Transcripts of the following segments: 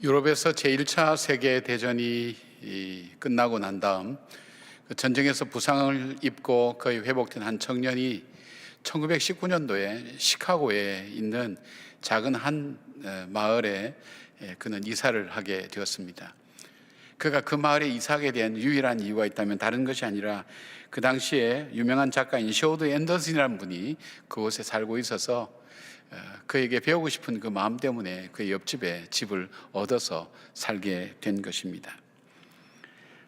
유럽에서 제1차 세계대전이 끝나고 난 다음 그 전쟁에서 부상을 입고 거의 회복된 한 청년이 1919년도에 시카고에 있는 작은 한 마을에 그는 이사를 하게 되었습니다. 그가 그 마을에 이사하게 된 유일한 이유가 있다면 다른 것이 아니라 그 당시에 유명한 작가인 셔우드 앤더슨이라는 분이 그곳에 살고 있어서 그에게 배우고 싶은 그 마음 때문에 그 옆집에 집을 얻어서 살게 된 것입니다.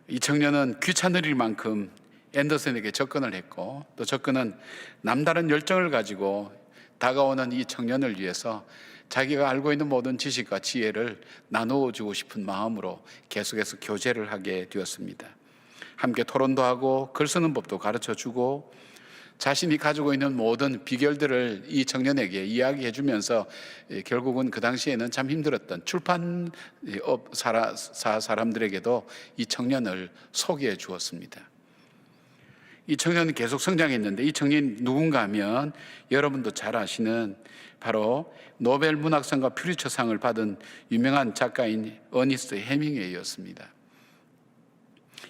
이 청년은 귀찮을 일만큼 앤더슨에게 접근을 했고, 또 접근은 남다른 열정을 가지고 다가오는 이 청년을 위해서 자기가 알고 있는 모든 지식과 지혜를 나누어 주고 싶은 마음으로 계속해서 교제를 하게 되었습니다. 함께 토론도 하고 글 쓰는 법도 가르쳐 주고 자신이 가지고 있는 모든 비결들을 이 청년에게 이야기해 주면서 결국은 그 당시에는 참 힘들었던 출판업 사람들에게도 이 청년을 소개해 주었습니다. 이 청년은 계속 성장했는데, 이 청년이 누군가 하면 여러분도 잘 아시는 바로 노벨 문학상과 퓰리처상을 받은 유명한 작가인 어니스트 해밍웨이였습니다.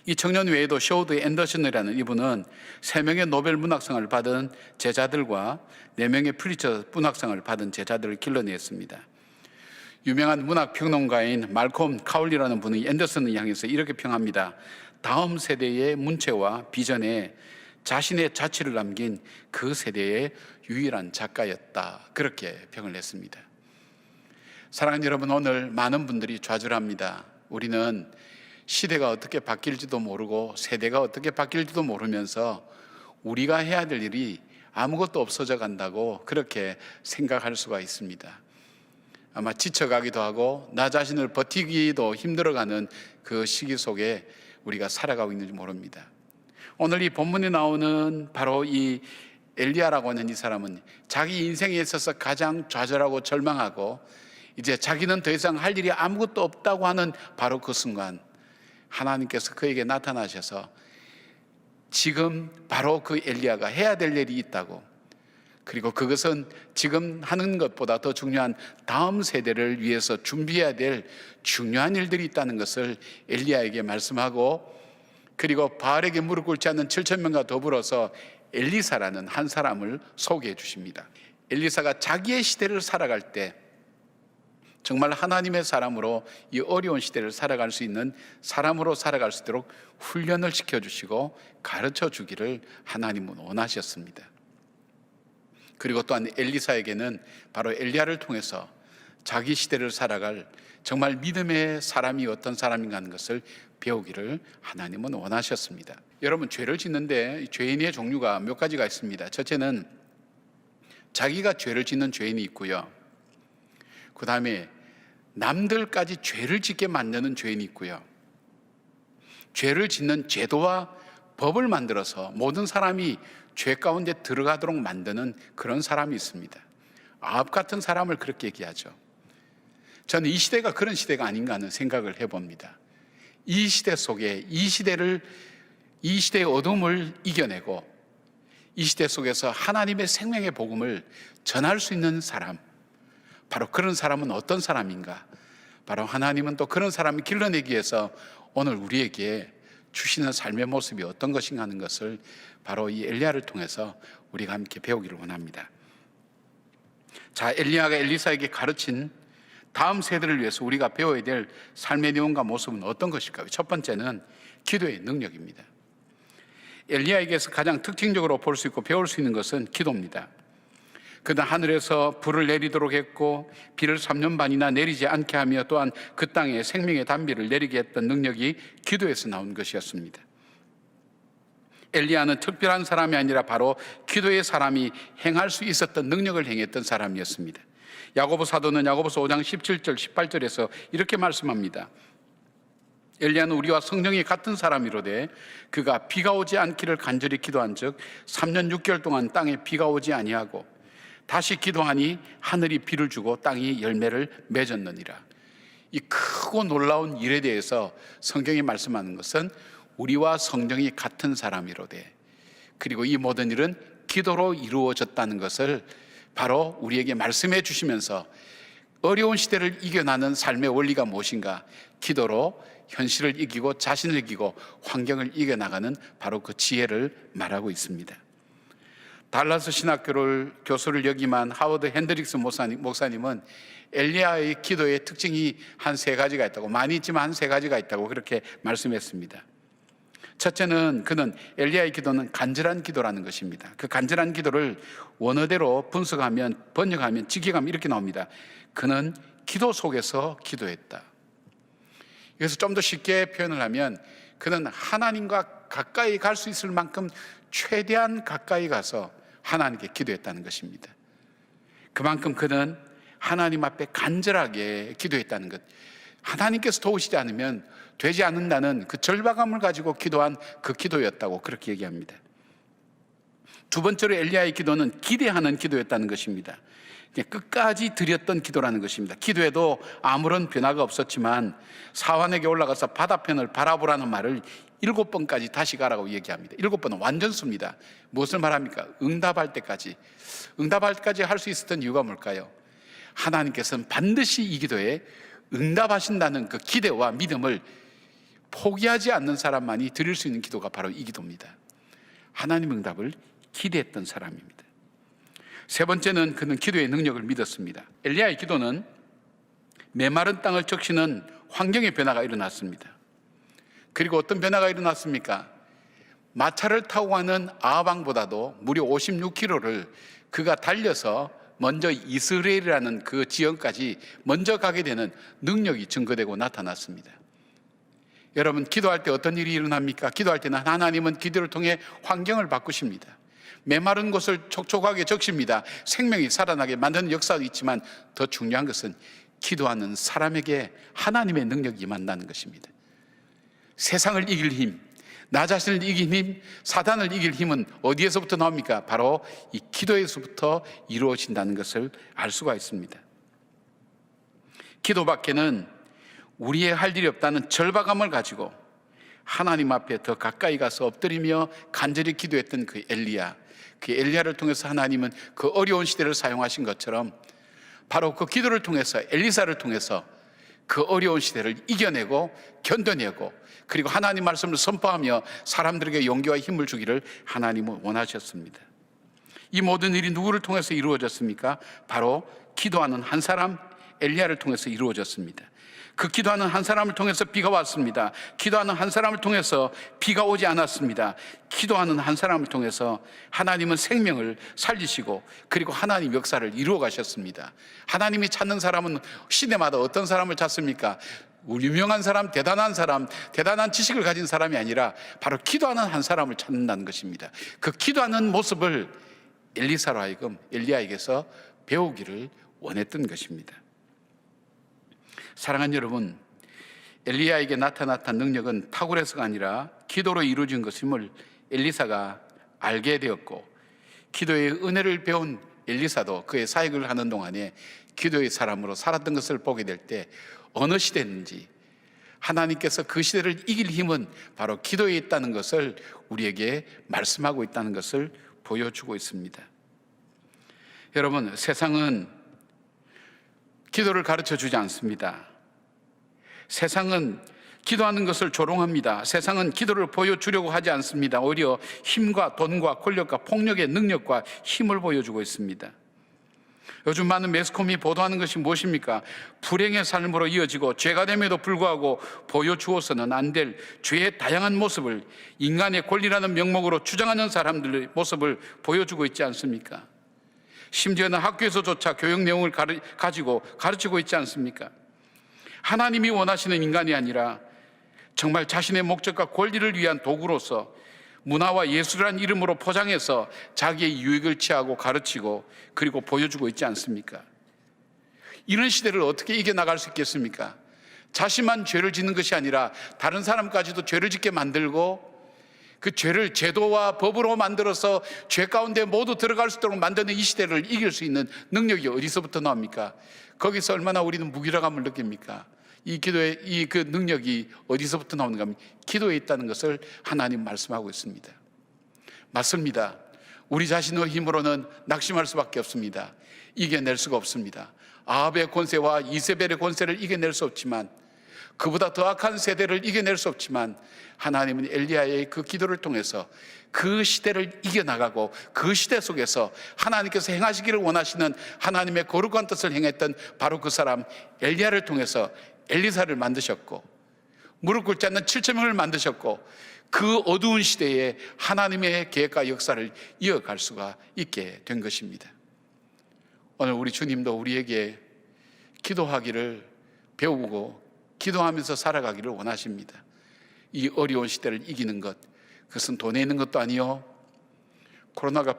이 청년 외에도 셔우드 앤더슨이라는 이분은 3명의 노벨 문학상을 받은 제자들과 4명의 퓰리처 문학상을 받은 제자들을 길러냈습니다. 유명한 문학평론가인 말콤 카울리라는 분이 앤더슨을 향해서 이렇게 평합니다. 다음 세대의 문체와 비전에 자신의 자취를 남긴 그 세대의 유일한 작가였다, 그렇게 평을 냈습니다. 사랑하는 여러분, 오늘 많은 분들이 좌절합니다. 우리는 시대가 어떻게 바뀔지도 모르고 세대가 어떻게 바뀔지도 모르면서 우리가 해야 될 일이 아무것도 없어져 간다고 그렇게 생각할 수가 있습니다. 아마 지쳐가기도 하고 나 자신을 버티기도 힘들어가는 그 시기 속에 우리가 살아가고 있는지 모릅니다. 오늘 이 본문에 나오는 바로 이 엘리야라고 하는 이 사람은 자기 인생에 있어서 가장 좌절하고 절망하고 이제 자기는 더 이상 할 일이 아무것도 없다고 하는 바로 그 순간 하나님께서 그에게 나타나셔서 지금 바로 그 엘리야가 해야 될 일이 있다고, 그리고 그것은 지금 하는 것보다 더 중요한 다음 세대를 위해서 준비해야 될 중요한 일들이 있다는 것을 엘리야에게 말씀하고, 그리고 바알에게 무릎 꿇지 않는 7,000명과 더불어서 엘리사라는 한 사람을 소개해 주십니다. 엘리사가 자기의 시대를 살아갈 때 정말 하나님의 사람으로 이 어려운 시대를 살아갈 수 있는 사람으로 살아갈 수 있도록 훈련을 시켜주시고 가르쳐 주기를 하나님은 원하셨습니다. 그리고 또한 엘리사에게는 바로 엘리야를 통해서 자기 시대를 살아갈 정말 믿음의 사람이 어떤 사람인가 하는 것을 배우기를 하나님은 원하셨습니다. 여러분, 죄를 짓는데 죄인의 종류가 몇 가지가 있습니다. 첫째는 자기가 죄를 짓는 죄인이 있고요, 그 다음에 남들까지 죄를 짓게 만드는 죄인이 있고요, 죄를 짓는 제도와 법을 만들어서 모든 사람이 죄 가운데 들어가도록 만드는 그런 사람이 있습니다. 아합 같은 사람을 그렇게 얘기하죠. 저는 이 시대가 그런 시대가 아닌가 하는 생각을 해봅니다. 이 시대 속에 이 시대의 어둠을 이겨내고 이 시대 속에서 하나님의 생명의 복음을 전할 수 있는 사람, 바로 그런 사람은 어떤 사람인가? 바로 하나님은 또 그런 사람을 길러내기 위해서 오늘 우리에게 주시는 삶의 모습이 어떤 것인가 하는 것을 바로 이 엘리야를 통해서 우리가 함께 배우기를 원합니다. 자, 엘리야가 엘리사에게 가르친 다음 세대를 위해서 우리가 배워야 될 삶의 내용과 모습은 어떤 것일까요? 첫 번째는 기도의 능력입니다. 엘리야에게서 가장 특징적으로 볼 수 있고 배울 수 있는 것은 기도입니다. 그는 하늘에서 불을 내리도록 했고 비를 3년 반이나 내리지 않게 하며 또한 그 땅에 생명의 단비를 내리게 했던 능력이 기도에서 나온 것이었습니다. 엘리야는 특별한 사람이 아니라 바로 기도의 사람이 행할 수 있었던 능력을 행했던 사람이었습니다. 야고보 사도는 야고보서 5장 17절 18절에서 이렇게 말씀합니다. 엘리야는 우리와 성령이 같은 사람이로되 그가 비가 오지 않기를 간절히 기도한즉 3년 6개월 동안 땅에 비가 오지 아니하고 다시 기도하니 하늘이 비를 주고 땅이 열매를 맺었느니라. 이 크고 놀라운 일에 대해서 성경이 말씀하는 것은 우리와 성령이 같은 사람이로되, 그리고 이 모든 일은 기도로 이루어졌다는 것을 바로 우리에게 말씀해 주시면서 어려운 시대를 이겨나는 삶의 원리가 무엇인가? 기도로 현실을 이기고 자신을 이기고 환경을 이겨나가는 바로 그 지혜를 말하고 있습니다. 달라스 신학교를 교수를 역임한 하워드 핸드릭스 목사님은 엘리야의 기도의 특징이 한 세 가지가 있다고, 많이 있지만 한 세 가지가 있다고 그렇게 말씀했습니다. 첫째는 그는 엘리야의 기도는 간절한 기도라는 것입니다. 그 간절한 기도를 원어대로 번역하면 직역하면 이렇게 나옵니다. 그는 기도 속에서 기도했다. 그래서 좀 더 쉽게 표현을 하면 그는 하나님과 가까이 갈 수 있을 만큼 최대한 가까이 가서 하나님께 기도했다는 것입니다. 그만큼 그는 하나님 앞에 간절하게 기도했다는 것, 하나님께서 도우시지 않으면 되지 않는다는 그 절박함을 가지고 기도한 그 기도였다고 그렇게 얘기합니다. 두 번째로 엘리야의 기도는 기대하는 기도였다는 것입니다. 끝까지 드렸던 기도라는 것입니다. 기도에도 아무런 변화가 없었지만 사환에게 올라가서 바다편을 바라보라는 말을 7번까지 다시 가라고 얘기합니다. 7번은 완전수입니다. 무엇을 말합니까? 응답할 때까지 할 수 있었던 이유가 뭘까요? 하나님께서는 반드시 이 기도에 응답하신다는 그 기대와 믿음을 포기하지 않는 사람만이 드릴 수 있는 기도가 바로 이 기도입니다. 하나님 응답을 기대했던 사람입니다. 세 번째는 그는 기도의 능력을 믿었습니다. 엘리야의 기도는 메마른 땅을 적시는 환경의 변화가 일어났습니다. 그리고 어떤 변화가 일어났습니까? 마차를 타고 가는 아합왕보다도 무려 56km를 그가 달려서 먼저 이스라엘이라는 그 지역까지 먼저 가게 되는 능력이 증거되고 나타났습니다. 여러분, 기도할 때 어떤 일이 일어납니까? 기도할 때는 하나님은 기도를 통해 환경을 바꾸십니다. 메마른 곳을 촉촉하게 적십니다. 생명이 살아나게 만드는 역사도 있지만 더 중요한 것은 기도하는 사람에게 하나님의 능력이 임한다는 것입니다. 세상을 이길 힘, 나 자신을 이길 힘, 사단을 이길 힘은 어디에서부터 나옵니까? 바로 이 기도에서부터 이루어진다는 것을 알 수가 있습니다. 기도밖에는 우리의 할 일이 없다는 절박함을 가지고 하나님 앞에 더 가까이 가서 엎드리며 간절히 기도했던 그 엘리야를 통해서 하나님은 그 어려운 시대를 사용하신 것처럼 바로 그 기도를 통해서 엘리사를 통해서 그 어려운 시대를 이겨내고 견뎌내고 그리고 하나님 말씀을 선포하며 사람들에게 용기와 힘을 주기를 하나님은 원하셨습니다. 이 모든 일이 누구를 통해서 이루어졌습니까? 바로 기도하는 한 사람 엘리야를 통해서 이루어졌습니다. 그 기도하는 한 사람을 통해서 비가 왔습니다. 기도하는 한 사람을 통해서 비가 오지 않았습니다. 기도하는 한 사람을 통해서 하나님은 생명을 살리시고 그리고 하나님 역사를 이루어 가셨습니다. 하나님이 찾는 사람은 시대마다 어떤 사람을 찾습니까? 유명한 사람, 대단한 지식을 가진 사람이 아니라 바로 기도하는 한 사람을 찾는다는 것입니다. 그 기도하는 모습을 엘리사로 하여금 엘리야에게서 배우기를 원했던 것입니다. 사랑하는 여러분, 엘리야에게 나타났던 능력은 탁월해서가 아니라 기도로 이루어진 것임을 엘리사가 알게 되었고, 기도의 은혜를 배운 엘리사도 그의 사역을 하는 동안에 기도의 사람으로 살았던 것을 보게 될 때 어느 시대인지 하나님께서 그 시대를 이길 힘은 바로 기도에 있다는 것을 우리에게 말씀하고 있다는 것을 보여주고 있습니다. 여러분, 세상은 기도를 가르쳐 주지 않습니다. 세상은 기도하는 것을 조롱합니다. 세상은 기도를 보여주려고 하지 않습니다. 오히려 힘과 돈과 권력과 폭력의 능력과 힘을 보여주고 있습니다. 요즘 많은 매스컴이 보도하는 것이 무엇입니까? 불행의 삶으로 이어지고 죄가 됨에도 불구하고 보여주어서는 안 될 죄의 다양한 모습을 인간의 권리라는 명목으로 주장하는 사람들의 모습을 보여주고 있지 않습니까? 심지어는 학교에서조차 교육 내용을 가지고 가르치고 있지 않습니까? 하나님이 원하시는 인간이 아니라 정말 자신의 목적과 권리를 위한 도구로서 문화와 예술이라는 이름으로 포장해서 자기의 유익을 취하고 가르치고 그리고 보여주고 있지 않습니까? 이런 시대를 어떻게 이겨나갈 수 있겠습니까? 자신만 죄를 짓는 것이 아니라 다른 사람까지도 죄를 짓게 만들고 그 죄를 제도와 법으로 만들어서 죄 가운데 모두 들어갈 수 있도록 만드는 이 시대를 이길 수 있는 능력이 어디서부터 나옵니까? 거기서 얼마나 우리는 무기력함을 느낍니까? 이 기도의 그 능력이 어디서부터 나오는가 하면 기도에 있다는 것을 하나님 말씀하고 있습니다. 맞습니다. 우리 자신의 힘으로는 낙심할 수밖에 없습니다. 이겨낼 수가 없습니다. 아합의 권세와 이세벨의 권세를 이겨낼 수 없지만, 그보다 더 악한 세대를 이겨낼 수 없지만, 하나님은 엘리야의 그 기도를 통해서 그 시대를 이겨나가고, 그 시대 속에서 하나님께서 행하시기를 원하시는 하나님의 거룩한 뜻을 행했던 바로 그 사람 엘리야를 통해서 엘리사를 만드셨고, 무릎 꿇지 않는 7,000명을 만드셨고, 그 어두운 시대에 하나님의 계획과 역사를 이어갈 수가 있게 된 것입니다. 오늘 우리 주님도 우리에게 기도하기를 배우고 기도하면서 살아가기를 원하십니다. 이 어려운 시대를 이기는 것, 그것은 돈에 있는 것도 아니요, 코로나가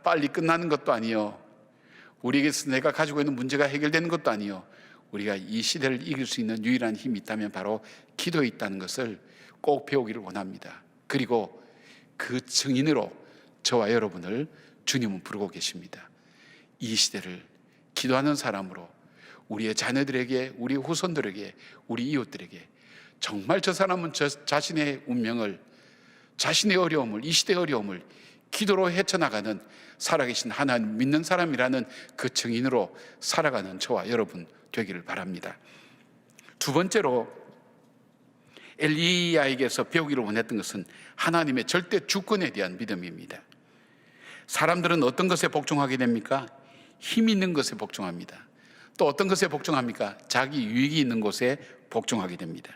빨리 끝나는 것도 아니요, 우리에게서 내가 가지고 있는 문제가 해결되는 것도 아니요, 우리가 이 시대를 이길 수 있는 유일한 힘이 있다면 바로 기도에 있다는 것을 꼭 배우기를 원합니다. 그리고 그 증인으로 저와 여러분을 주님은 부르고 계십니다. 이 시대를 기도하는 사람으로 우리의 자녀들에게, 우리 후손들에게, 우리 이웃들에게 정말 저 사람은 자신의 운명을, 자신의 어려움을, 이 시대의 어려움을 기도로 헤쳐나가는 살아계신 하나님 믿는 사람이라는 그 증인으로 살아가는 저와 여러분 되기를 바랍니다. 두 번째로 엘리야에게서 배우기를 원했던 것은 하나님의 절대 주권에 대한 믿음입니다. 사람들은 어떤 것에 복종하게 됩니까? 힘 있는 것에 복종합니다. 또 어떤 것에 복종합니까? 자기 유익이 있는 곳에 복종하게 됩니다.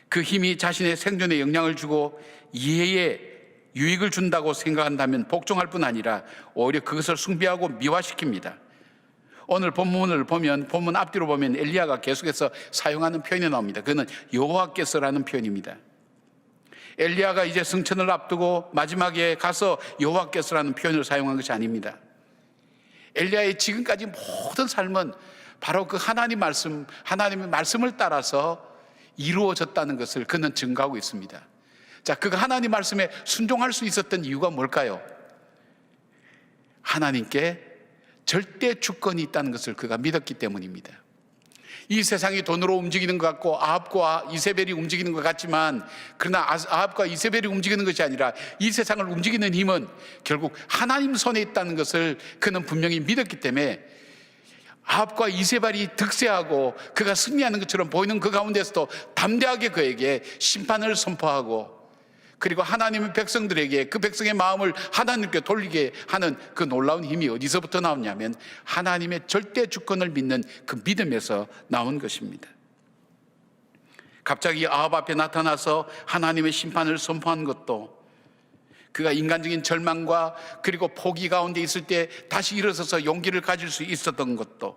그 힘이 자신의 생존에 영향을 주고 이해에 유익을 준다고 생각한다면 복종할 뿐 아니라 오히려 그것을 숭배하고 미화시킵니다. 오늘 본문을 보면, 본문 앞뒤로 보면 엘리야가 계속해서 사용하는 표현이 나옵니다. 그거는 여호와께서라는 표현입니다. 엘리야가 이제 승천을 앞두고 마지막에 가서 여호와께서라는 표현을 사용한 것이 아닙니다. 엘리야의 지금까지 모든 삶은 바로 그 하나님의 말씀을 따라서 이루어졌다는 것을 그는 증거하고 있습니다. 자, 그 하나님 말씀에 순종할 수 있었던 이유가 뭘까요? 하나님께 절대 주권이 있다는 것을 그가 믿었기 때문입니다. 이 세상이 돈으로 움직이는 것 같고 아합과 이세벨이 움직이는 것 같지만, 그러나 아합과 이세벨이 움직이는 것이 아니라 이 세상을 움직이는 힘은 결국 하나님 손에 있다는 것을 그는 분명히 믿었기 때문에 아합과 이세벨이 득세하고 그가 승리하는 것처럼 보이는 그 가운데서도 담대하게 그에게 심판을 선포하고, 그리고 하나님의 백성들에게 그 백성의 마음을 하나님께 돌리게 하는 그 놀라운 힘이 어디서부터 나오냐면 하나님의 절대 주권을 믿는 그 믿음에서 나온 것입니다. 갑자기 아합 앞에 나타나서 하나님의 심판을 선포한 것도, 그가 인간적인 절망과 그리고 포기 가운데 있을 때 다시 일어서서 용기를 가질 수 있었던 것도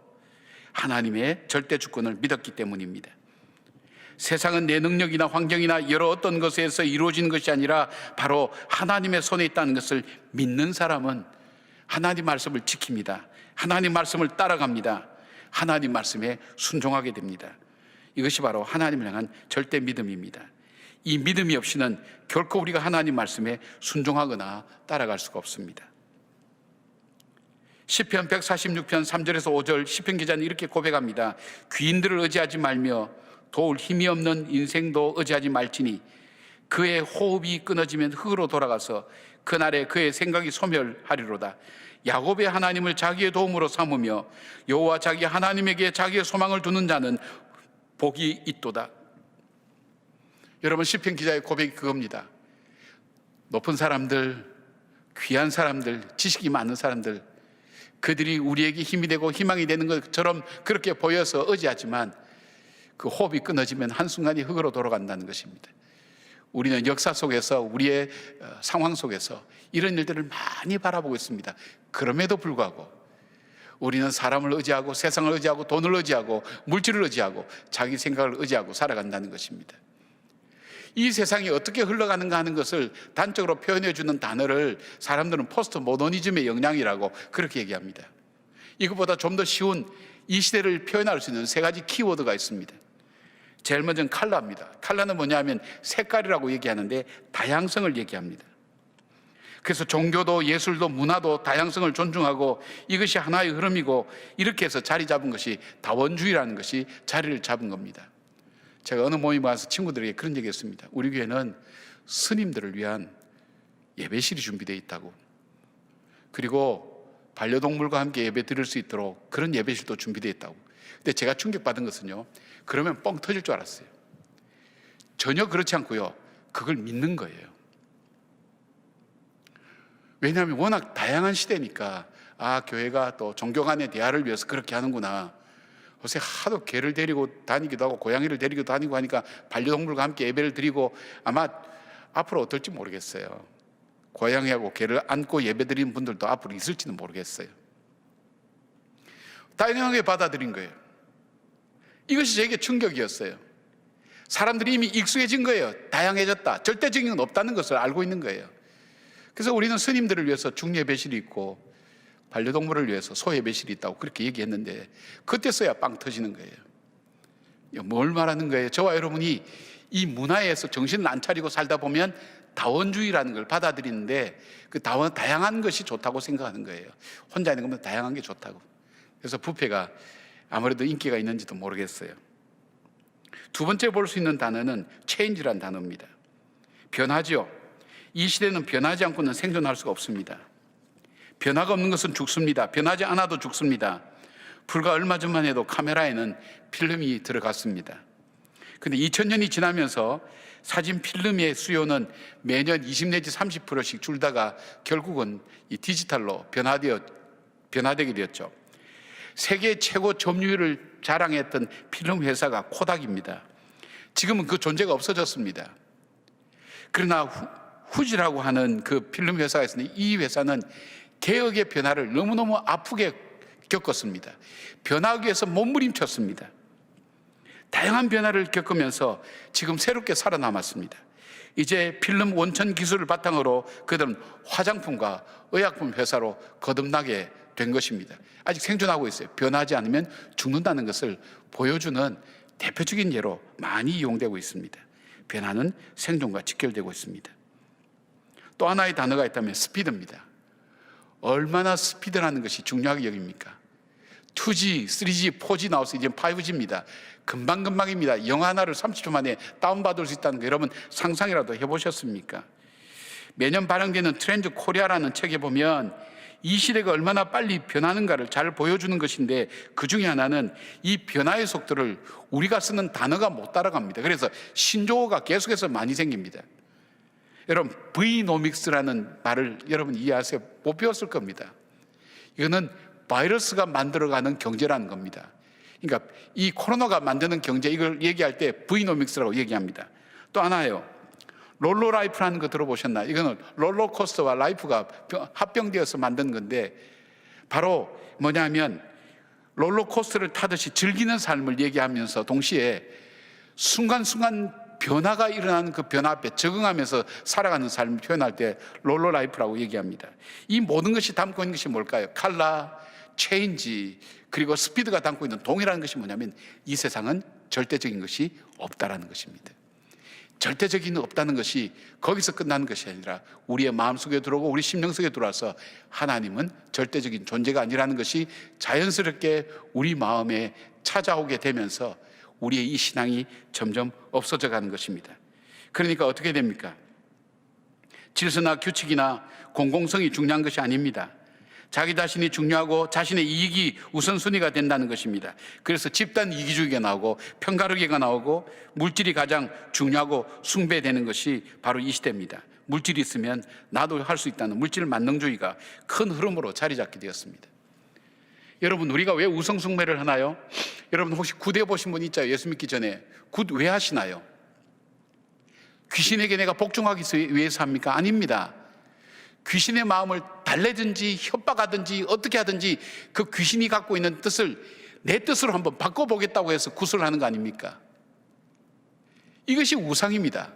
하나님의 절대 주권을 믿었기 때문입니다. 세상은 내 능력이나 환경이나 여러 어떤 것에서 이루어지는 것이 아니라 바로 하나님의 손에 있다는 것을 믿는 사람은 하나님 말씀을 지킵니다. 하나님 말씀을 따라갑니다. 하나님 말씀에 순종하게 됩니다. 이것이 바로 하나님을 향한 절대 믿음입니다. 이 믿음이 없이는 결코 우리가 하나님 말씀에 순종하거나 따라갈 수가 없습니다. 시편 146편 3절에서 5절 시편 기자는 이렇게 고백합니다. 귀인들을 의지하지 말며 도울 힘이 없는 인생도 의지하지 말지니 그의 호흡이 끊어지면 흙으로 돌아가서 그날에 그의 생각이 소멸하리로다. 야곱의 하나님을 자기의 도움으로 삼으며 여호와 자기 하나님에게 자기의 소망을 두는 자는 복이 있도다. 여러분, 시편 기자의 고백이 그겁니다. 높은 사람들, 귀한 사람들, 지식이 많은 사람들, 그들이 우리에게 힘이 되고 희망이 되는 것처럼 그렇게 보여서 의지하지만 그 호흡이 끊어지면 한순간에 흙으로 돌아간다는 것입니다. 우리는 역사 속에서, 우리의 상황 속에서 이런 일들을 많이 바라보고 있습니다. 그럼에도 불구하고 우리는 사람을 의지하고 세상을 의지하고 돈을 의지하고 물질을 의지하고 자기 생각을 의지하고 살아간다는 것입니다. 이 세상이 어떻게 흘러가는가 하는 것을 단적으로 표현해 주는 단어를 사람들은 포스트 모더니즘의 영향이라고 그렇게 얘기합니다. 이것보다 좀 더 쉬운 이 시대를 표현할 수 있는 세 가지 키워드가 있습니다. 제일 먼저는 컬러입니다. 컬러는 뭐냐면 색깔이라고 얘기하는데 다양성을 얘기합니다. 그래서 종교도 예술도 문화도 다양성을 존중하고 이것이 하나의 흐름이고, 이렇게 해서 자리 잡은 것이 다원주의라는 것이 자리를 잡은 겁니다. 제가 어느 모임에 와서 친구들에게 그런 얘기 했습니다. 우리 교회는 스님들을 위한 예배실이 준비되어 있다고, 그리고 반려동물과 함께 예배 드릴 수 있도록 그런 예배실도 준비되어 있다고. 근데 제가 충격받은 것은요, 그러면 뻥 터질 줄 알았어요. 전혀 그렇지 않고요, 그걸 믿는 거예요. 왜냐하면 워낙 다양한 시대니까, 아, 교회가 또 종교 간의 대화를 위해서 그렇게 하는구나. 요새 하도 개를 데리고 다니기도 하고 고양이를 데리고 다니고 하니까 반려동물과 함께 예배를 드리고, 아마 앞으로 어떨지 모르겠어요. 고양이하고 개를 안고 예배 드리는 분들도 앞으로 있을지는 모르겠어요. 다양하게 받아들인 거예요. 이것이 제게 충격이었어요. 사람들이 이미 익숙해진 거예요. 다양해졌다. 절대적인 건 없다는 것을 알고 있는 거예요. 그래서 우리는 스님들을 위해서 중예배실이 있고 반려동물을 위해서 소예배실이 있다고 그렇게 얘기했는데, 그때서야 빵 터지는 거예요. 뭘 말하는 거예요? 저와 여러분이 이 문화에서 정신을 안 차리고 살다 보면 다원주의라는 걸 받아들이는데, 그 다양한 것이 좋다고 생각하는 거예요. 혼자 있는 것보다 다양한 게 좋다고. 그래서 부패가 아무래도 인기가 있는지도 모르겠어요. 두 번째 볼 수 있는 단어는 change라는 단어입니다. 변하죠. 이 시대는 변하지 않고는 생존할 수가 없습니다. 변화가 없는 것은 죽습니다. 변하지 않아도 죽습니다. 불과 얼마 전만 해도 카메라에는 필름이 들어갔습니다. 근데 2000년이 지나면서 사진 필름의 수요는 매년 20 내지 30%씩 줄다가 결국은 이 디지털로 변화되게 되었죠. 세계 최고 점유율을 자랑했던 필름 회사가 코닥입니다. 지금은 그 존재가 없어졌습니다. 그러나 후지라고 하는 그 필름 회사가 있었는데, 이 회사는 개혁의 변화를 너무너무 아프게 겪었습니다. 변하기 위해서 몸부림쳤습니다. 다양한 변화를 겪으면서 지금 새롭게 살아남았습니다. 이제 필름 원천 기술을 바탕으로 그들은 화장품과 의약품 회사로 거듭나게 된 것입니다. 아직 생존하고 있어요. 변하지 않으면 죽는다는 것을 보여주는 대표적인 예로 많이 이용되고 있습니다. 변화는 생존과 직결되고 있습니다. 또 하나의 단어가 있다면 스피드입니다. 얼마나 스피드라는 것이 중요하게 여깁니까? 2G, 3G, 4G 나와서 이제 5G입니다. 금방금방입니다. 영화 하나를 30초 만에 다운받을 수 있다는 거 여러분 상상이라도 해보셨습니까? 매년 발행되는 트렌드 코리아라는 책에 보면 이 시대가 얼마나 빨리 변하는가를 잘 보여주는 것인데, 그 중에 하나는 이 변화의 속도를 우리가 쓰는 단어가 못 따라갑니다. 그래서 신조어가 계속해서 많이 생깁니다. 여러분, V노믹스라는 말을 여러분 이해하세요? 못 배웠을 겁니다. 이거는 바이러스가 만들어가는 경제라는 겁니다. 그러니까 이 코로나가 만드는 경제, 이걸 얘기할 때 V노믹스라고 얘기합니다. 또 하나요, 롤러라이프라는 거 들어보셨나요? 이거는 롤러코스터와 라이프가 합병되어서 만든 건데, 바로 뭐냐면 롤러코스터를 타듯이 즐기는 삶을 얘기하면서 동시에 순간순간 변화가 일어나는 그 변화 앞에 적응하면서 살아가는 삶을 표현할 때 롤러라이프라고 얘기합니다. 이 모든 것이 담고 있는 것이 뭘까요? 컬러, 체인지, 그리고 스피드가 담고 있는 동일한 것이 뭐냐면, 이 세상은 절대적인 것이 없다라는 것입니다. 절대적인 없다는 것이 거기서 끝나는 것이 아니라 우리의 마음속에 들어오고 우리 심령 속에 들어와서 하나님은 절대적인 존재가 아니라는 것이 자연스럽게 우리 마음에 찾아오게 되면서 우리의 이 신앙이 점점 없어져 가는 것입니다. 그러니까 어떻게 됩니까? 질서나 규칙이나 공공성이 중요한 것이 아닙니다. 자기 자신이 중요하고 자신의 이익이 우선순위가 된다는 것입니다. 그래서 집단 이기주의가 나오고 편가르기가 나오고 물질이 가장 중요하고 숭배되는 것이 바로 이 시대입니다. 물질이 있으면 나도 할 수 있다는 물질 만능주의가 큰 흐름으로 자리 잡게 되었습니다. 여러분, 우리가 왜 우상 숭배를 하나요? 여러분 혹시 굿 해보신 분 있죠? 예수 믿기 전에 굿 왜 하시나요? 귀신에게 내가 복종하기 위해서 합니까? 아닙니다. 귀신의 마음을 달래든지 협박하든지 어떻게 하든지 그 귀신이 갖고 있는 뜻을 내 뜻으로 한번 바꿔보겠다고 해서 굿을 하는 거 아닙니까? 이것이 우상입니다.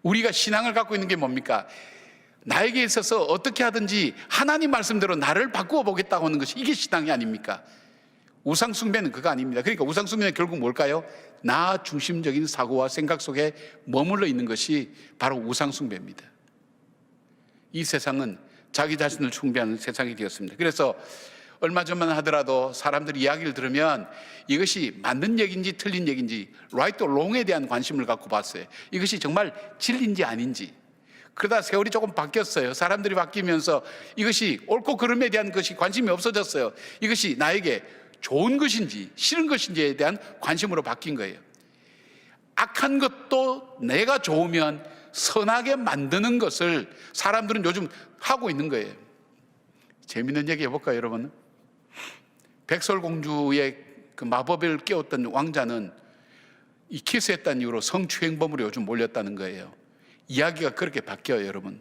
우리가 신앙을 갖고 있는 게 뭡니까? 나에게 있어서 어떻게 하든지 하나님 말씀대로 나를 바꾸어 보겠다고 하는 것이, 이게 신앙이 아닙니까? 우상 숭배는 그거 아닙니다. 그러니까 우상 숭배는 결국 뭘까요? 나 중심적인 사고와 생각 속에 머물러 있는 것이 바로 우상 숭배입니다. 이 세상은 자기 자신을 숭배하는 세상이 되었습니다. 그래서 얼마 전만 하더라도 사람들이 이야기를 들으면 이것이 맞는 얘기인지 틀린 얘기인지 right or wrong에 대한 관심을 갖고 봤어요. 이것이 정말 진리인지 아닌지. 그러다 세월이 조금 바뀌었어요. 사람들이 바뀌면서 이것이 옳고 그름에 대한 것이 관심이 없어졌어요. 이것이 나에게 좋은 것인지 싫은 것인지에 대한 관심으로 바뀐 거예요. 악한 것도 내가 좋으면 선하게 만드는 것을 사람들은 요즘 하고 있는 거예요. 재밌는 얘기 해볼까요, 여러분? 백설공주의 그 마법을 깨웠던 왕자는 이 키스했다는 이유로 성추행범으로 요즘 몰렸다는 거예요. 이야기가 그렇게 바뀌어요, 여러분.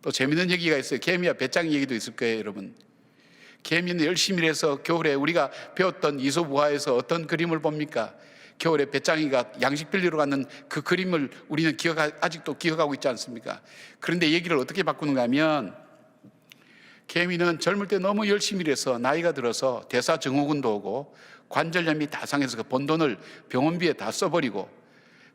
또 재밌는 얘기가 있어요. 개미와 배짱이 얘기도 있을 거예요, 여러분. 개미는 열심히 해서 겨울에 우리가 배웠던 이솝우화에서 어떤 그림을 봅니까? 겨울에 배짱이가 양식 빌리러 가는 그 그림을 우리는 아직도 기억하고 있지 않습니까? 그런데 얘기를 어떻게 바꾸는가 하면, 개미는 젊을 때 너무 열심히 일해서 나이가 들어서 대사증후군도 오고 관절염이 다 상해서 그 번 돈을 병원비에 다 써버리고,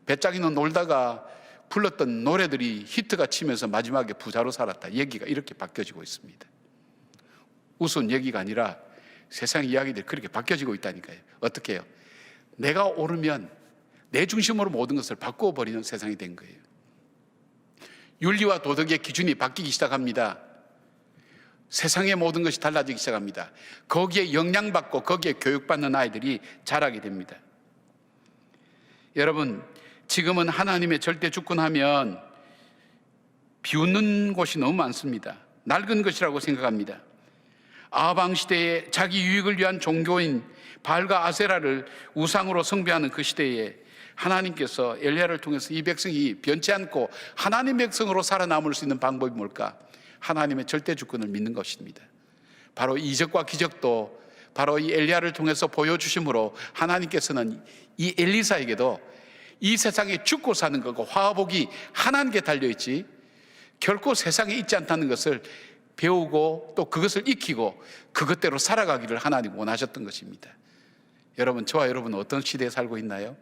배짱이는 놀다가 불렀던 노래들이 히트가 치면서 마지막에 부자로 살았다. 얘기가 이렇게 바뀌어지고 있습니다. 우스운 얘기가 아니라 세상 이야기들이 그렇게 바뀌어지고 있다니까요. 어떻게 해요? 내가 오르면 내 중심으로 모든 것을 바꾸어 버리는 세상이 된 거예요. 윤리와 도덕의 기준이 바뀌기 시작합니다. 세상의 모든 것이 달라지기 시작합니다. 거기에 영향받고 거기에 교육받는 아이들이 자라게 됩니다. 여러분, 지금은 하나님의 절대 주권하면 비웃는 곳이 너무 많습니다. 낡은 것이라고 생각합니다. 아방 시대에 자기 유익을 위한 종교인 바알과 아세라를 우상으로 숭배하는 그 시대에 하나님께서 엘리야를 통해서 이 백성이 변치 않고 하나님의 백성으로 살아남을 수 있는 방법이 뭘까? 하나님의 절대 주권을 믿는 것입니다. 바로 이적과 기적도 바로 이 엘리야를 통해서 보여주심으로 하나님께서는 이 엘리사에게도 이 세상에 죽고 사는 것과 화복이 하나님께 달려있지 결코 세상에 있지 않다는 것을 배우고 또 그것을 익히고 그것대로 살아가기를 하나님 원하셨던 것입니다. 여러분, 저와 여러분은 어떤 시대에 살고 있나요?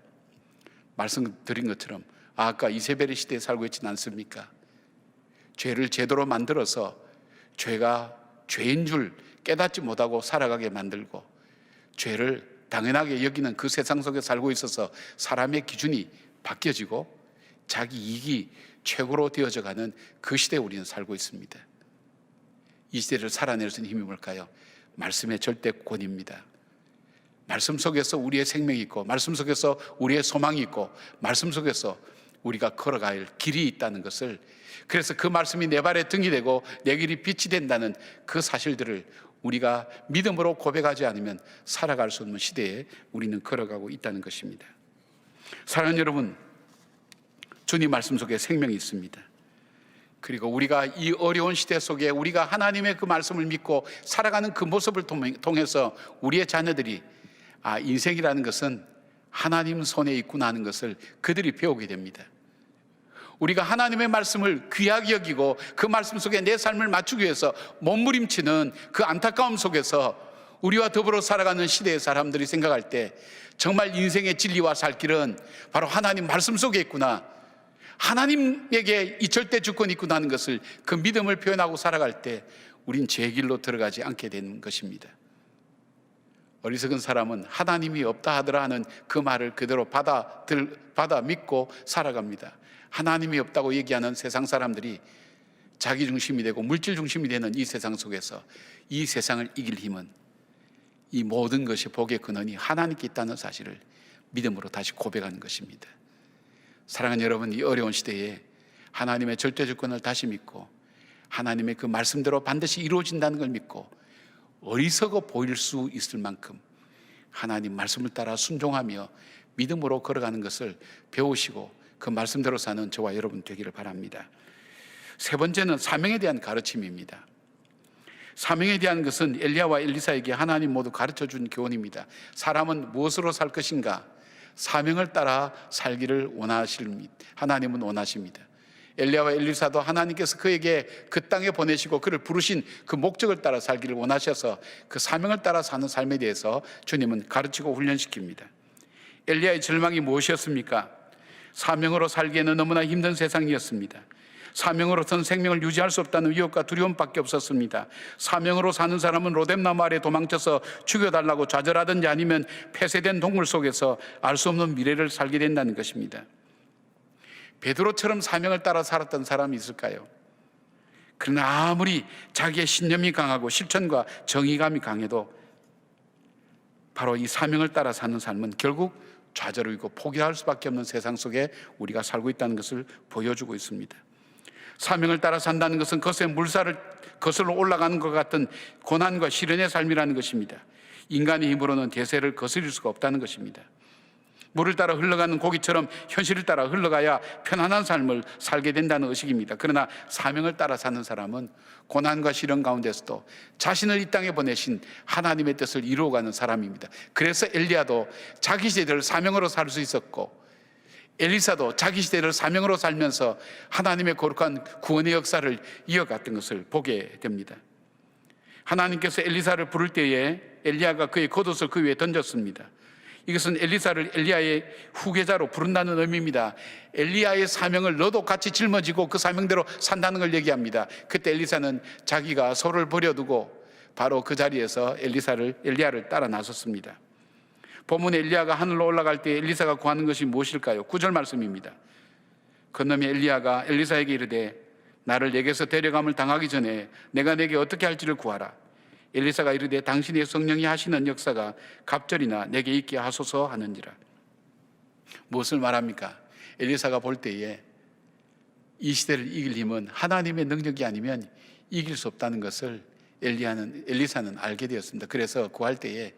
말씀드린 것처럼 아까 이세벨의 시대에 살고 있지는 않습니까? 죄를 제도로 만들어서 죄가 죄인 줄 깨닫지 못하고 살아가게 만들고 죄를 당연하게 여기는 그 세상 속에 살고 있어서 사람의 기준이 바뀌어지고 자기 이익이 최고로 되어져 가는 그 시대에 우리는 살고 있습니다. 이 시대를 살아낼 수 있는 힘이 뭘까요? 말씀의 절대권입니다. 말씀 속에서 우리의 생명이 있고 말씀 속에서 우리의 소망이 있고 말씀 속에서 우리가 걸어갈 길이 있다는 것을, 그래서 그 말씀이 내 발의 등이 되고 내 길이 빛이 된다는 그 사실들을 우리가 믿음으로 고백하지 않으면 살아갈 수 없는 시대에 우리는 걸어가고 있다는 것입니다. 사랑하는 여러분, 주님 말씀 속에 생명이 있습니다. 그리고 우리가 이 어려운 시대 속에 우리가 하나님의 그 말씀을 믿고 살아가는 그 모습을 통해서 우리의 자녀들이 인생이라는 것은 하나님 손에 있구나 하는 것을 그들이 배우게 됩니다. 우리가 하나님의 말씀을 귀하게 여기고 그 말씀 속에 내 삶을 맞추기 위해서 몸부림치는 그 안타까움 속에서 우리와 더불어 살아가는 시대의 사람들이 생각할 때 정말 인생의 진리와 살 길은 바로 하나님 말씀 속에 있구나, 하나님에게 이 절대 주권이 있구나 하는 것을, 그 믿음을 표현하고 살아갈 때 우린 제 길로 들어가지 않게 되는 것입니다. 어리석은 사람은 하나님이 없다 하더라 하는 그 말을 그대로 받아 믿고 살아갑니다. 하나님이 없다고 얘기하는 세상 사람들이 자기 중심이 되고 물질 중심이 되는 이 세상 속에서 이 세상을 이길 힘은 이 모든 것이 복의 근원이 하나님께 있다는 사실을 믿음으로 다시 고백하는 것입니다. 사랑하는 여러분, 이 어려운 시대에 하나님의 절대 주권을 다시 믿고 하나님의 그 말씀대로 반드시 이루어진다는 걸 믿고 어리석어 보일 수 있을 만큼 하나님 말씀을 따라 순종하며 믿음으로 걸어가는 것을 배우시고 그 말씀대로 사는 저와 여러분 되기를 바랍니다. 세 번째는 사명에 대한 가르침입니다. 사명에 대한 것은 엘리야와 엘리사에게 하나님 모두 가르쳐준 교훈입니다. 사람은 무엇으로 살 것인가? 사명을 따라 살기를 하나님은 원하십니다. 엘리야와 엘리사도 하나님께서 그에게 그 땅에 보내시고 그를 부르신 그 목적을 따라 살기를 원하셔서 그 사명을 따라 사는 삶에 대해서 주님은 가르치고 훈련시킵니다. 엘리야의 절망이 무엇이었습니까? 사명으로 살기에는 너무나 힘든 세상이었습니다. 사명으로서는 생명을 유지할 수 없다는 위협과 두려움밖에 없었습니다. 사명으로 사는 사람은 로뎀나무 아래 도망쳐서 죽여달라고 좌절하든지 아니면 폐쇄된 동굴 속에서 알 수 없는 미래를 살게 된다는 것입니다. 베드로처럼 사명을 따라 살았던 사람이 있을까요? 그러나 아무리 자기의 신념이 강하고 실천과 정의감이 강해도 바로 이 사명을 따라 사는 삶은 결국 좌절이고 포기할 수밖에 없는 세상 속에 우리가 살고 있다는 것을 보여주고 있습니다. 사명을 따라 산다는 것은 것의 물살을 거슬러 올라가는 것 같은 고난과 시련의 삶이라는 것입니다. 인간의 힘으로는 대세를 거스릴 수가 없다는 것입니다. 물을 따라 흘러가는 고기처럼 현실을 따라 흘러가야 편안한 삶을 살게 된다는 의식입니다. 그러나 사명을 따라 사는 사람은 고난과 시련 가운데서도 자신을 이 땅에 보내신 하나님의 뜻을 이루어가는 사람입니다. 그래서 엘리야도 자기 시대를 사명으로 살 수 있었고, 엘리사도 자기 시대를 사명으로 살면서 하나님의 거룩한 구원의 역사를 이어갔던 것을 보게 됩니다. 하나님께서 엘리사를 부를 때에 엘리야가 그의 겉옷을 그 위에 던졌습니다. 이것은 엘리사를 엘리야의 후계자로 부른다는 의미입니다. 엘리야의 사명을 너도 같이 짊어지고 그 사명대로 산다는 걸 얘기합니다. 그때 엘리사는 자기가 소를 버려두고 바로 그 자리에서 엘리야를 따라 나섰습니다. 본문 엘리야가 하늘로 올라갈 때 엘리사가 구하는 것이 무엇일까요? 9절 말씀입니다. 그놈이 엘리야가 엘리사에게 이르되 나를 내게서 데려감을 당하기 전에 내가 내게 어떻게 할지를 구하라. 엘리사가 이르되 당신의 성령이 하시는 역사가 갑절이나 내게 있게 하소서 하는지라. 무엇을 말합니까? 엘리사가 볼 때에 이 시대를 이길 힘은 하나님의 능력이 아니면 이길 수 없다는 것을 엘리사는 알게 되었습니다. 그래서 구할 때에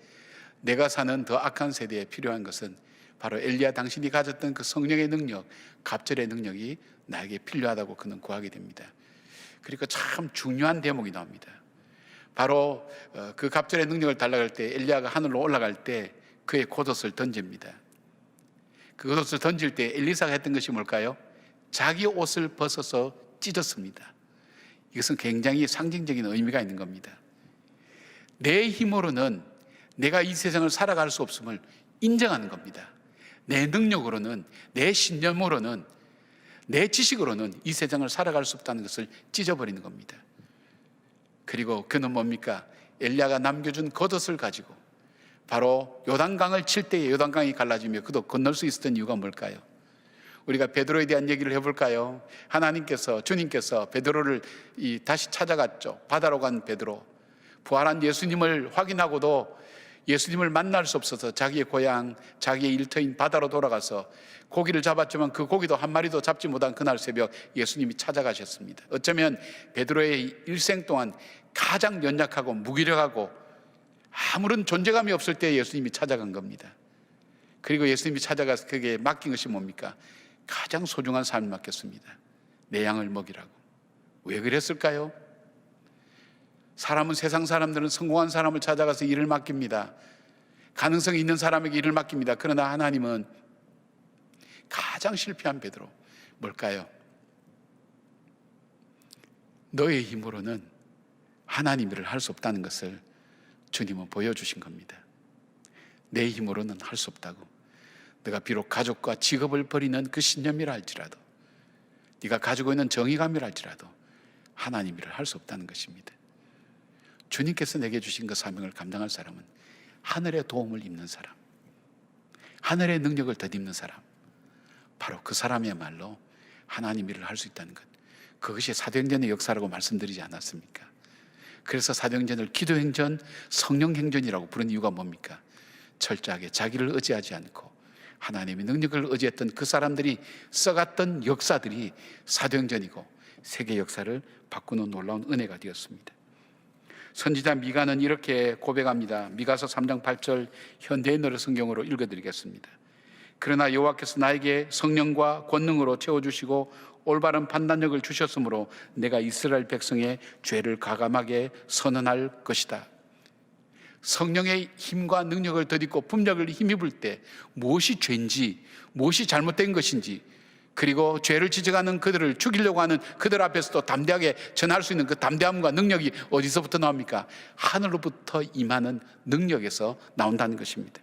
내가 사는 더 악한 세대에 필요한 것은 바로 엘리야 당신이 가졌던 그 성령의 능력, 갑절의 능력이 나에게 필요하다고 그는 구하게 됩니다. 그러니까 참 중요한 대목이 나옵니다. 바로 그 갑절의 능력을 달라갈 때 엘리야가 하늘로 올라갈 때 그의 겉옷을 던집니다. 그 겉옷을 던질 때 엘리사가 했던 것이 뭘까요? 자기 옷을 벗어서 찢었습니다. 이것은 굉장히 상징적인 의미가 있는 겁니다. 내 힘으로는 내가 이 세상을 살아갈 수 없음을 인정하는 겁니다. 내 능력으로는, 내 신념으로는, 내 지식으로는 이 세상을 살아갈 수 없다는 것을 찢어버리는 겁니다. 그리고 그는 뭡니까? 엘리야가 남겨준 겉옷을 가지고 바로 요단강을 칠 때에 요단강이 갈라지며 그도 건널 수 있었던 이유가 뭘까요? 우리가 베드로에 대한 얘기를 해볼까요? 주님께서 베드로를 다시 찾아갔죠. 바다로 간 베드로, 부활한 예수님을 확인하고도 예수님을 만날 수 없어서 자기의 고향, 자기의 일터인 바다로 돌아가서 고기를 잡았지만 그 고기도 한 마리도 잡지 못한 그날 새벽 예수님이 찾아가셨습니다. 어쩌면 베드로의 일생 동안 가장 연약하고 무기력하고 아무런 존재감이 없을 때 예수님이 찾아간 겁니다. 그리고 예수님이 찾아가서 그게 맡긴 것이 뭡니까? 가장 소중한 삶을 맡겼습니다. 내 양을 먹이라고. 왜 그랬을까요? 세상 사람들은 성공한 사람을 찾아가서 일을 맡깁니다. 가능성이 있는 사람에게 일을 맡깁니다. 그러나 하나님은 가장 실패한 베드로, 뭘까요? 너의 힘으로는 하나님 일을 할 수 없다는 것을 주님은 보여주신 겁니다. 내 힘으로는 할 수 없다고. 네가 비록 가족과 직업을 버리는 그 신념이라 할지라도, 네가 가지고 있는 정의감이라 할지라도 하나님 일을 할 수 없다는 것입니다. 주님께서 내게 주신 그 사명을 감당할 사람은 하늘의 도움을 입는 사람, 하늘의 능력을 덧입는 사람, 바로 그 사람이야말로 하나님 일을 할 수 있다는 것, 그것이 사도행전의 역사라고 말씀드리지 않았습니까? 그래서 사도행전을 기도행전, 성령행전이라고 부른 이유가 뭡니까? 철저하게 자기를 의지하지 않고 하나님의 능력을 의지했던 그 사람들이 써갔던 역사들이 사도행전이고 세계 역사를 바꾸는 놀라운 은혜가 되었습니다. 선지자 미가는 이렇게 고백합니다. 미가서 3장 8절 현대의 노래 성경으로 읽어드리겠습니다. 그러나 여호와께서 나에게 성령과 권능으로 채워주시고 올바른 판단력을 주셨으므로 내가 이스라엘 백성의 죄를 가감하게 선언할 것이다. 성령의 힘과 능력을 덧입고 분력을 힘입을 때 무엇이 죄인지, 무엇이 잘못된 것인지, 그리고 죄를 지적하는 그들을 죽이려고 하는 그들 앞에서도 담대하게 전할 수 있는 그 담대함과 능력이 어디서부터 나옵니까? 하늘로부터 임하는 능력에서 나온다는 것입니다.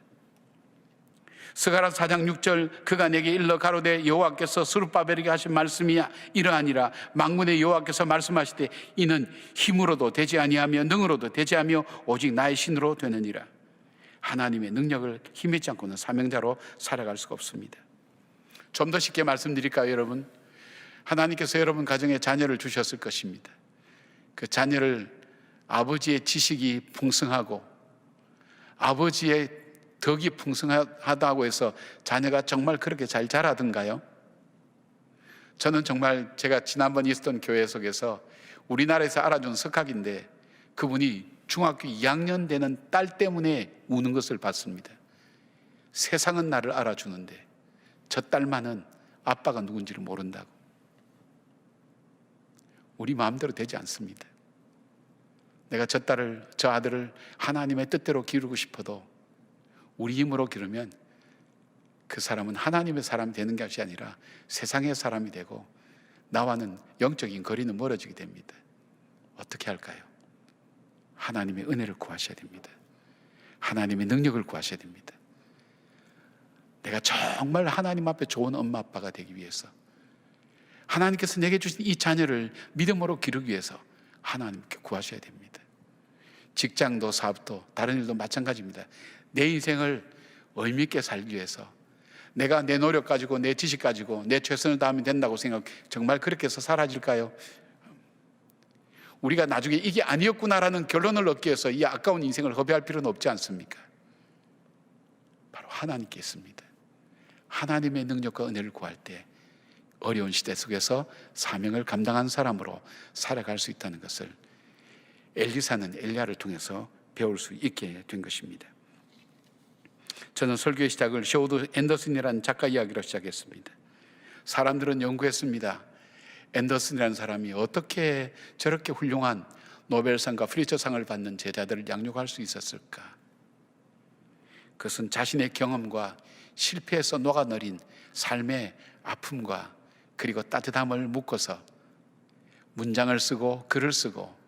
스가랴 4장 6절 그가 내게 일러 가로되 여호와께서 스룹바벨에게 하신 말씀이 이러하니라. 만군의 여호와께서 말씀하시되 이는 힘으로도 되지 아니하며 능으로도 되지 아니하며 오직 나의 신으로 되느니라. 하나님의 능력을 힘입지 않고는 사명자로 살아갈 수가 없습니다. 좀 더 쉽게 말씀드릴까요, 여러분? 하나님께서 여러분 가정에 자녀를 주셨을 것입니다. 그 자녀를 아버지의 지식이 풍성하고 아버지의 덕이 풍성하다고 해서 자녀가 정말 그렇게 잘 자라든가요? 저는 정말 제가 지난번 있었던 교회 속에서 우리나라에서 알아준 석학인데 그분이 중학교 2학년 되는 딸 때문에 우는 것을 봤습니다. 세상은 나를 알아주는데 저 딸만은 아빠가 누군지를 모른다고. 우리 마음대로 되지 않습니다. 내가 저 딸을, 저 아들을 하나님의 뜻대로 기르고 싶어도 우리 힘으로 기르면 그 사람은 하나님의 사람이 되는 것이 아니라 세상의 사람이 되고 나와는 영적인 거리는 멀어지게 됩니다. 어떻게 할까요? 하나님의 은혜를 구하셔야 됩니다. 하나님의 능력을 구하셔야 됩니다. 내가 정말 하나님 앞에 좋은 엄마 아빠가 되기 위해서, 하나님께서 내게 주신 이 자녀를 믿음으로 기르기 위해서 하나님께 구하셔야 됩니다. 직장도 사업도 다른 일도 마찬가지입니다. 내 인생을 의미 있게 살기 위해서 내가 내 노력 가지고 내 지식 가지고 내 최선을 다하면 된다고 생각, 정말 그렇게 해서 사라질까요? 우리가 나중에 이게 아니었구나라는 결론을 얻기 위해서 이 아까운 인생을 허비할 필요는 없지 않습니까? 바로 하나님께 있습니다. 하나님의 능력과 은혜를 구할 때 어려운 시대 속에서 사명을 감당한 사람으로 살아갈 수 있다는 것을 엘리사는 엘리야를 통해서 배울 수 있게 된 것입니다. 저는 설교의 시작을 셔우드 앤더슨이라는 작가 이야기로 시작했습니다. 사람들은 연구했습니다. 앤더슨이라는 사람이 어떻게 저렇게 훌륭한 노벨상과 프리처상을 받는 제자들을 양육할 수 있었을까? 그것은 자신의 경험과 실패에서 녹아내린 삶의 아픔과 그리고 따뜻함을 묶어서 문장을 쓰고 글을 쓰고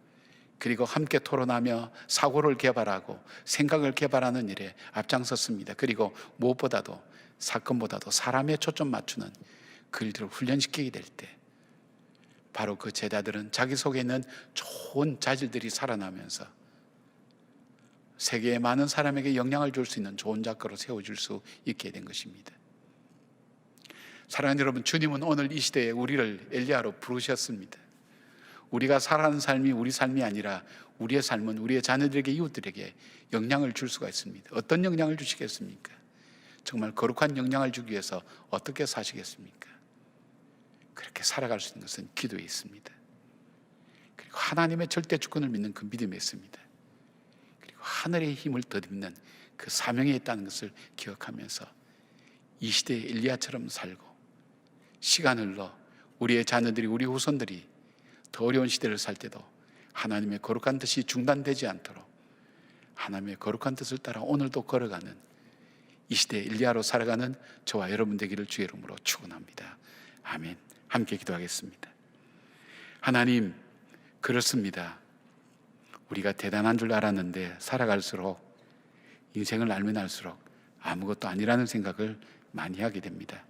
그리고 함께 토론하며 사고를 개발하고 생각을 개발하는 일에 앞장섰습니다. 그리고 무엇보다도 사건보다도 사람에 초점 맞추는 그 일들을 훈련시키게 될 때 바로 그 제자들은 자기 속에 있는 좋은 자질들이 살아나면서 세계의 많은 사람에게 영향을 줄 수 있는 좋은 작가로 세워줄 수 있게 된 것입니다. 사랑하는 여러분, 주님은 오늘 이 시대에 우리를 엘리야로 부르셨습니다. 우리가 살아가는 삶이 우리 삶이 아니라 우리의 삶은 우리의 자녀들에게, 이웃들에게 영향을 줄 수가 있습니다. 어떤 영향을 주시겠습니까? 정말 거룩한 영향을 주기 위해서 어떻게 사시겠습니까? 그렇게 살아갈 수 있는 것은 기도에 있습니다. 그리고 하나님의 절대 주권을 믿는 그 믿음에 있습니다. 그리고 하늘의 힘을 덧입는 그 사명에 있다는 것을 기억하면서 이 시대의 엘리야처럼 살고 시간을 흘러 우리의 자녀들이, 우리 후손들이 더 어려운 시대를 살 때도 하나님의 거룩한 뜻이 중단되지 않도록 하나님의 거룩한 뜻을 따라 오늘도 걸어가는 이 시대의 엘리야로 살아가는 저와 여러분 되기를 주의 이름으로 축원합니다. 아멘. 함께 기도하겠습니다. 하나님, 그렇습니다. 우리가 대단한 줄 알았는데 살아갈수록, 인생을 알면 알수록 아무것도 아니라는 생각을 많이 하게 됩니다.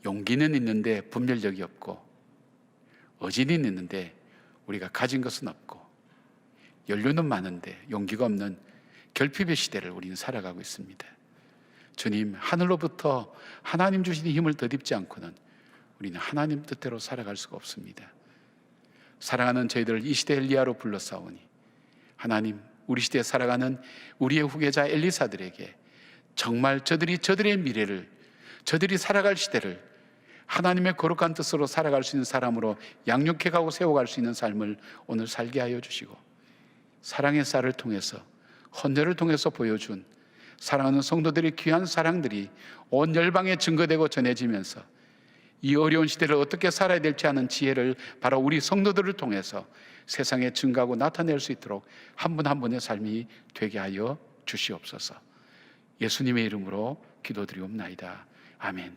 용기는 있는데 분별력이 없고, 의지는 있는데 우리가 가진 것은 없고, 연료는 많은데 용기가 없는 결핍의 시대를 우리는 살아가고 있습니다. 주님, 하늘로부터 하나님 주신 힘을 덧입지 않고는 우리는 하나님 뜻대로 살아갈 수가 없습니다. 사랑하는 저희들을 이 시대 엘리야로 불러싸우니 하나님, 우리 시대에 살아가는 우리의 후계자 엘리사들에게 정말 저들의 미래를, 저들이 살아갈 시대를 하나님의 거룩한 뜻으로 살아갈 수 있는 사람으로 양육해가고 세워갈 수 있는 삶을 오늘 살게 하여 주시고, 사랑의 쌀을 통해서, 헌혈을 통해서 보여준 사랑하는 성도들의 귀한 사랑들이 온 열방에 증거되고 전해지면서 이 어려운 시대를 어떻게 살아야 될지 아는 지혜를 바로 우리 성도들을 통해서 세상에 증거하고 나타낼 수 있도록 한 분 한 분의 삶이 되게 하여 주시옵소서. 예수님의 이름으로 기도드리옵나이다. 아멘.